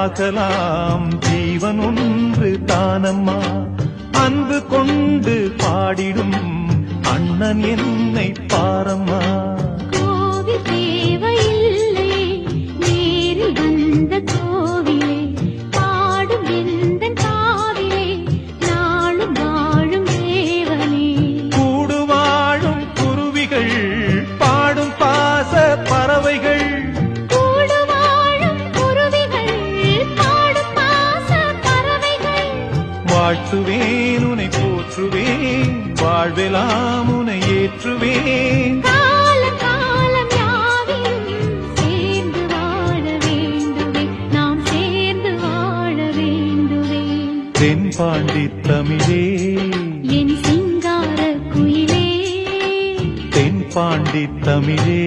ஆகலாம் ஜீவன் ஒன்று தானம்மா. அன்பு கொண்டு பாடிடும் அண்ணன் என்னை பாரம்மா. கோவில் தேவையில்லை நேரில் வந்த கோவிலே, பாடும் எந்தன் காவிலே நாளும் வாழும் தேவனே. கூடு வாழும் குருவிகள் பாடும் பாச பறவைகள், கூடு வாழும் குருவிகள் பாடும் பாச பறவைகள். வாழ்த்துவேன் உனை போற்றுவேன், வாழ்வெல்லாம் உனை ஏற்றுவேன். காலம் காலம் யாவிலும் சேர்ந்து வாழ வேண்டுவே, நாம் சேர்ந்து வாழ வேண்டுவே. தென்பாண்டி தமிழே என் சிங்கார குயிலே, தென்பாண்டி தமிழே